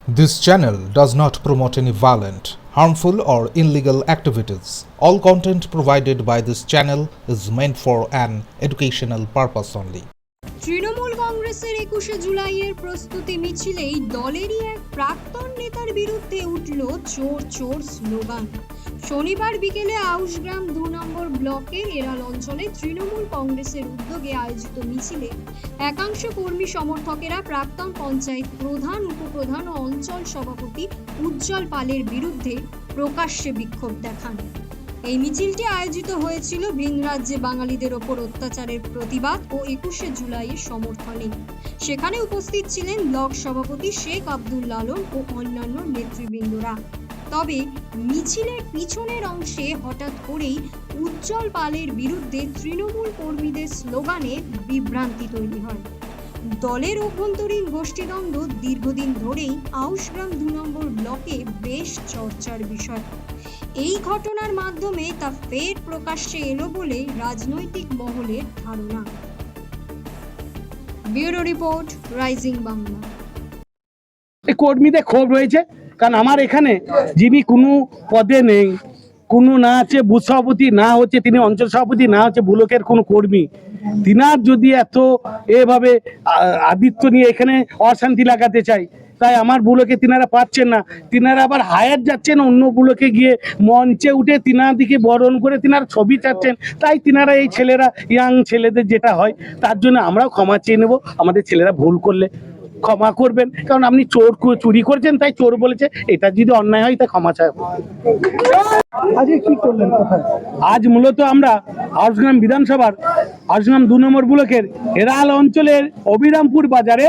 This channel does not promote any violent, harmful, or illegal activities. All content provided by this channel is meant for an educational purpose only. Trinamool কংগ্রেসের ২১শে জুলাইয়ের প্রস্তুতি মিছিলেই দলেরই এক প্রাক্তন নেতার বিরুদ্ধে উঠল চোর চোর স্লোগান। শনিবার বিকেলে আউশগ্রাম ২ নম্বর ব্লকের এরাল অঞ্চলে তৃণমূল কংগ্রেসের উদ্যোগে আয়োজিত মিছিলে একাংশ কর্মী সমর্থকেরা প্রাক্তন পঞ্চায়েত প্রধান, উপপ্রধান ও অঞ্চল সভাপতি উজ্জ্বল পালের বিরুদ্ধে প্রকাশ্যে বিক্ষোভ দেখান। এই মিছিলটি আয়োজিত হয়েছিল ভিন রাজ্যে বাঙালিদের ওপর অত্যাচারের প্রতিবাদ ও ২১শে জুলাইয়ের সমর্থনে। সেখানে উপস্থিত ছিলেন ব্লক সভাপতি শেখ আব্দুল লালন ও অন্যান্য নেতৃবৃন্দরা। তবে মিছিলের পিছনের অংশে হঠাৎ করেই উজ্জ্বল পালের বিরুদ্ধে তৃণমূল কর্মীদের স্লোগানে বিভ্রান্তি তৈরি হয়। দলের অভ্যন্তরীণ গোষ্ঠীদ্বন্দ্ব দীর্ঘদিন ধরেই আউশগ্রাম ২ নম্বর ব্লকে বেশ চর্চার বিষয়। এই ঘটনার মাধ্যমে তা ফের প্রকাশ্যে এলো বলে রাজনৈতিক মহলের ধারণা। Bureau report, rising Bangla. কর্মীদের ক্ষোভ রয়েছে, কারণ আমার এখানে যিনি কোনো পদে নেই, কোনো না আছে বুথ সভাপতি, না হচ্ছে তিনি অঞ্চল সভাপতি, না হচ্ছে ব্লকের কোনো কর্মী, তিনার যদি এত এভাবে আদিত্য নিয়ে এখানে অশান্তি লাগাতে চাই, তাই আমার বুলোকে তিনারা পাচ্ছেন না। তিনারা আবার হায়ার যাচ্ছেন অন্য বুলোকে গিয়ে মঞ্চে উঠে তিনাদিকে বরণ করে তিনারা ছবি চাচ্ছেন। তাই তিনারা এই ছেলেরা, ইয়াং ছেলেদের যেটা হয়, তার জন্য আমরাও ক্ষমা চেয়ে নেব। আমাদের ছেলেরা ভুল করলে ক্ষমা করবেন, কারণ আপনি চুরি করেছেন তাই চোর বলেছে, এটা যদি অন্যায় হয় তা ক্ষমা চাই। আজকে কি করলেন? আজ মূলত আমরা আউশগ্রাম বিধানসভার আউশগ্রাম ২ নম্বর ব্লকের এরাল অঞ্চলের অবিরামপুর বাজারে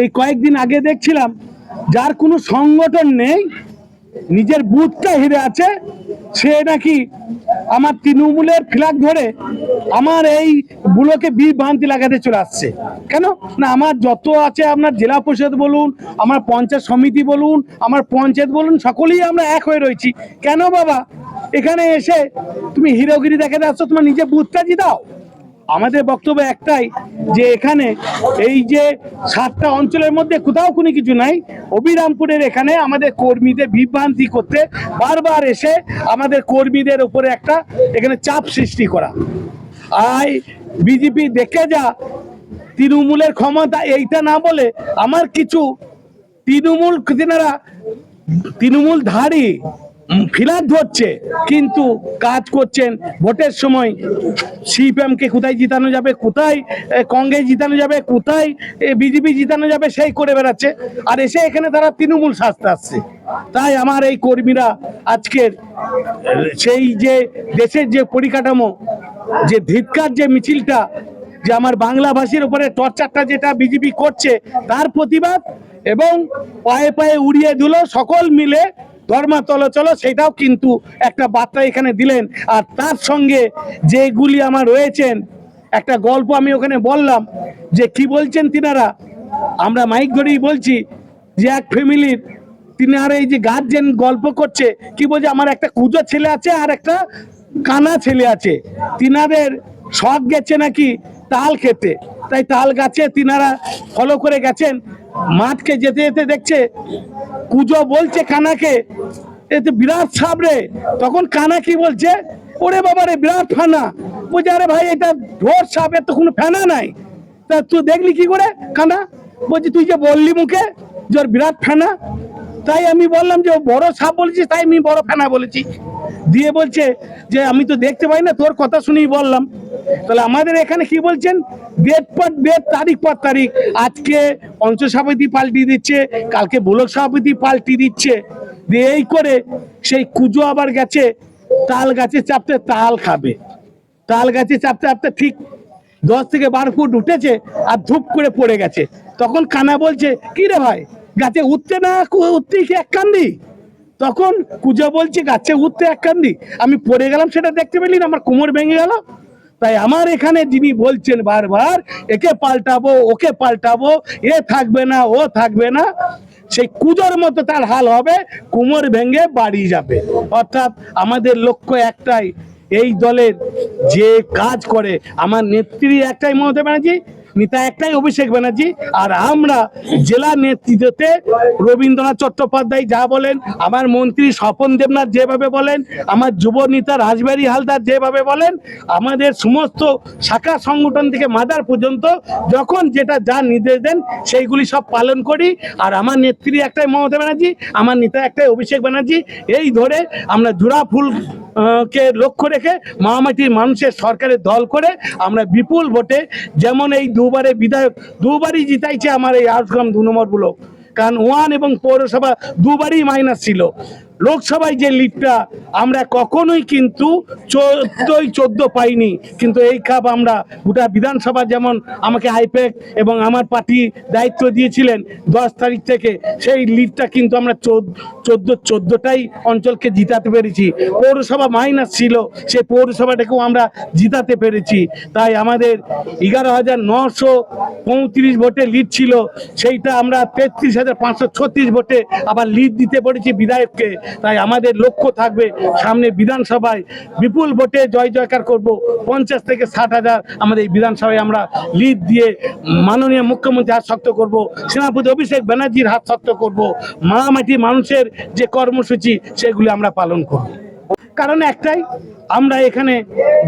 এই কয়েকদিন আগে দেখছিলাম যার কোনো সংগঠন নেই, নিজের বুথটা হেরে আছে, সে নাকি আমার তৃণমূলের ফ্ল্যাগ ধরে আমার এই বুলোকে বিভ্রান্তি লাগাতে চলে আসছে। কেন না, আমার যত আছে, আপনার জেলা পরিষদ বলুন, আমার পঞ্চায়েত সমিতি বলুন, আমার পঞ্চায়েত বলুন, সকলেই আমরা এক হয়ে রয়েছি। কেন বাবা এখানে এসে তুমি হিরোগিরি দেখাতে আসছো? তোমার নিজে বুথটা জিতাও। আমাদের বক্তব্য একটাই, যে এখানে এই যে 7টা অঞ্চলের মধ্যে কোথাও কোনো কিছু নাই, অবিরামপুরের এখানে আমাদের কর্মীদের বিভ্রান্তি করতে বারবার এসে আমাদের কর্মীদের উপরে একটা এখানে চাপ সৃষ্টি করা। আর বিজেপি দেখে যা তৃণমূলের ক্ষমতা, এইটা না বলে আমার কিছু তৃণমূল ধারী ফিলার ধরছে, কিন্তু কাজ করছেন। ভোটের সময় সিপিএমকে কোথায় জিতানো যাবে, কোথায় কংগ্রেস জিতানো যাবে, কোথায় বিজেপি জিতানো যাবে, সেই করে বেড়াচ্ছে। আর এসে এখানে তারা তৃণমূল সাজতে আসছে। তাই আমার এই কর্মীরা আজকের সেই যে দেশের যে পরিকাঠামো, যে ধিক্কার যে মিছিলটা, যে আমার বাংলাভাষীর উপরে টর্চারটা যেটা বিজেপি করছে, তার প্রতিবাদ, এবং পায়ে পায়ে উড়িয়ে দিল সকল মিলে ধর্মাতলে চলো, সেটাও কিন্তু একটা বার্তা এখানে দিলেন। আর তার সঙ্গে যেগুলি আমার রয়েছেন, একটা গল্প আমি ওখানে বললাম, যে কি বলছেন তিনারা, আমরা মাইক ধরেই বলছি, যে এক ফ্যামিলির তিনারা এই যে গার্জেন গল্প করছে, কি বলছে, আমার একটা কুজো ছেলে আছে আর একটা কানা ছেলে আছে, তিনাদের শখ গেছে নাকি তাল খেতে, তাই তাল গাছে তিনারা ফলো করে গেছেন। মাঠকে যেতে যেতে দেখছে কুজো বলছে কানাকে, এতে বিরাট সাপ রে। তখন কানা কি বলছে, ওরে বাবা রে বিরাট ফানা। বলছে আরে ভাই, এটা ঢোর সাপ, এর তো কোনো ফেনা নাই, তা তুই দেখলি কি করে? কানা বলছে তুই যে বললি মুখে যে ওর বিরাট ফেনা, তাই আমি বললাম যে বড় সাপ বলেছিস, তাই আমি বড় ফেনা বলেছি। দিয়ে বলছে যে আমি তো দেখতে পাই না, তোর কথা শুনেই বললাম। তাহলে আমাদের এখানে কি বলছেন, ডেট পর ডেট, তারিখ পর তারিখ, আজকে অঞ্চল সভাপতি পাল্টি দিচ্ছে, কালকে ব্লক সভাপতি পাল্টি দিচ্ছে। দিয়ে এই করে সেই কুজো আবার গেছে তাল গাছে চাপতে, তাল খাবে। তাল গাছে চাপতে চাপতে ঠিক 10 থেকে 12 ফুট উঠেছে আর ধূপ করে পড়ে গেছে। তখন কানা বলছে কি রে ভাই, গাছে উঠতে না উঠতেই কি এক কান্দি? তখন কুজো বলছে গাছে উঠতে এক কান্দি, আমি পড়ে গেলাম সেটা দেখতে পেলি না, আমার কোমর ভেঙে গেল। তাই আমার এখানে যিনি বলছেন বারবার একে পাল্টাবো, ওকে পাল্টাবো, এ থাকবে না, ও থাকবে না, সেই কুজোর মতো তার হাল হবে, কোমর ভেঙে বাড়ি যাবে। অর্থাৎ আমাদের লক্ষ্য একটাই, এই দলের যে কাজ করে আমার নেত্রী একটাই, মমতা ব্যানার্জি, নেতা একটাই, অভিষেক ব্যানার্জি। আর আমরা জেলা নেতৃত্বে রবীন্দ্রনাথ চট্টোপাধ্যায় যা বলেন, আমার মন্ত্রী স্বপন দেবনাথ যেভাবে বলেন, আমার যুব নেতা রাজবাড়ী হালদার যেভাবে বলেন, আমাদের সমস্ত শাখা সংগঠন থেকে মাদার পর্যন্ত যখন যেটা যা নির্দেশ দেন সেইগুলি সব পালন করি। আর আমার নেত্রী একটাই মমতা ব্যানার্জি, আমার নেতা একটাই অভিষেক ব্যানার্জি। এই ধরে আমরা জোড়া ফুল কে লক্ষ্য রেখে মহামাটির মানুষের সরকারের দল করে আমরা বিপুল ভোটে, যেমন এই দুবারে বিধায়ক দুবারই জিতাইছে আমার এই আউসগ্রাম 2 নম্বর ব্লক, কারণ 1 এবং পৌরসভা দুবারই মাইনাস ছিল। লোকসভায় যে লিডটা আমরা কখনোই কিন্তু 14 পাইনি, কিন্তু এই কাপ আমরা গোটা বিধানসভা, যেমন আমাকে আইপ্যাক এবং আমার পার্টি দায়িত্ব দিয়েছিলেন 10 তারিখ থেকে, সেই লিডটা কিন্তু আমরা 14টাই অঞ্চলকে জিতাতে পেরেছি। পৌরসভা মাইনাস ছিল, সেই পৌরসভাটাকেও আমরা জিতাতে পেরেছি। তাই আমাদের 11,935 ভোটে লিড ছিল, সেইটা আমরা 33,536 ভোটে আবার লিড দিতে পেরেছি বিধায়ককে। তাই আমাদের লক্ষ্য থাকবে সামনে বিধানসভায় বিপুল ভোটে জয় জয়কার করব, 50 থেকে 60,000 আমাদের এই বিধানসভায় আমরা লিড দিয়ে মাননীয় মুখ্যমন্ত্রী হাত শক্ত করব, সেনাপতি অভিষেক ব্যানার্জির হাত শক্ত করব, মাটি মানুষের যে কর্মসূচি সেগুলি আমরা পালন করব। কারণ একটাই, আমরা এখানে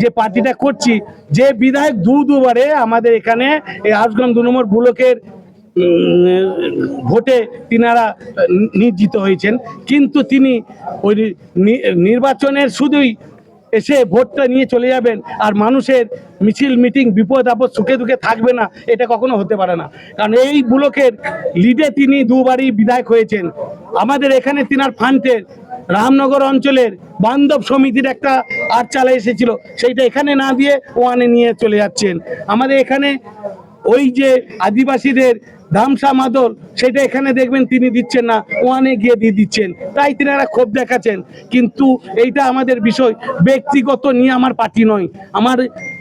যে পার্টিটা করছি, যে বিধায়ক দুবারে আমাদের এখানে এই আউসগ্রাম 2 নম্বর ব্লকের ভোটে তিনারা নির্বাচিত হয়েছেন, কিন্তু তিনি ওই নির্বাচনের শুধুই এসে ভোটটা নিয়ে চলে যাবেন আর মানুষের মিছিল মিটিং বিপদ আপদ সুখে দুঃখে থাকবে না, এটা কখনো হতে পারে না। কারণ এই ব্লকের লিডে তিনি দুবারই বিধায়ক হয়েছেন। আমাদের এখানে তিনার ফান্ডের রামনগর অঞ্চলের বান্ধব সমিতির একটা আট চালা এসেছিল, সেইটা এখানে না দিয়ে ওয়ানে নিয়ে চলে যাচ্ছেন। আমাদের এখানে ওই যে আদিবাসীদের ধামসা মাদল, সেটা এখানে দেখবেন তিনি দিচ্ছেন না, ওয়ানে গিয়ে দিয়ে দিচ্ছেন, তাই তিনারা ক্ষোভ দেখাচ্ছেন। কিন্তু এইটা আমাদের বিষয় ব্যক্তিগত নিয়ে আমার পার্টি নয়, আমার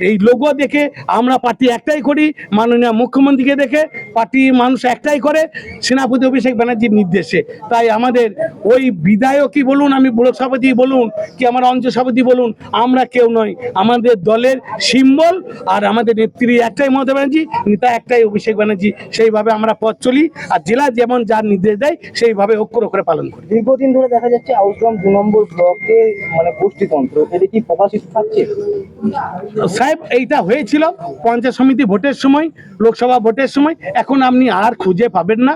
এই লোগো দেখে আমরা পার্টি একটাই করি, মাননীয় মুখ্যমন্ত্রীকে দেখে পার্টি মানুষ একটাই করে, সেনাপতি অভিষেক ব্যানার্জির নির্দেশে। তাই আমাদের ওই বিধায়কই বলুন, আমি ব্লক সভাপতি বলুন, কি আমার অঞ্চল সভাপতি বলুন, আমরা কেউ নয়, আমাদের দলের সিম্বল আর আমাদের নেত্রী একটাই মমতা ব্যানার্জি, নেতা একটাই অভিষেক ব্যানার্জি। সেইভাবে আমরা পথ চলি, আর জেলা যেমন যার নির্দেশ দেয় সেইভাবে অক্ষর অক্ষরে পালন করি। দীর্ঘদিন ধরে দেখা যাচ্ছে আউসগ্রাম 2 নম্বর ব্লকে মানে গোষ্ঠীতন্ত্র, এটা কি প্রকাশিত থাকছে? সাহেব, এইটা হয়েছিল পঞ্চায়েত সমিতি ভোটের সময়, লোকসভা ভোটের সময়, এখন আপনি আর খুঁজে পাবেন না।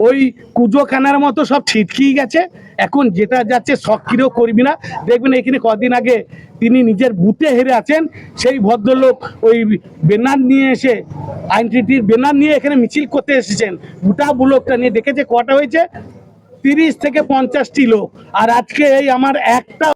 ওই কুজো খানার মতো সব ছিটকিয়ে গেছে। এখন যেটা যাচ্ছে সক্রিয় করবি না, দেখবেন এখানে কদিন আগে তিনি নিজের বুথে হেরে আছেন, সেই ভদ্রলোক ওই ব্যানার নিয়ে এসে, আইনটিটির ব্যানার নিয়ে এখানে মিছিল করতে এসেছেন, গোটা ব্লকটা নিয়ে। দেখেছে কটা হয়েছে? 30 থেকে 50টি লোক। আর আজকে এই আমার একটা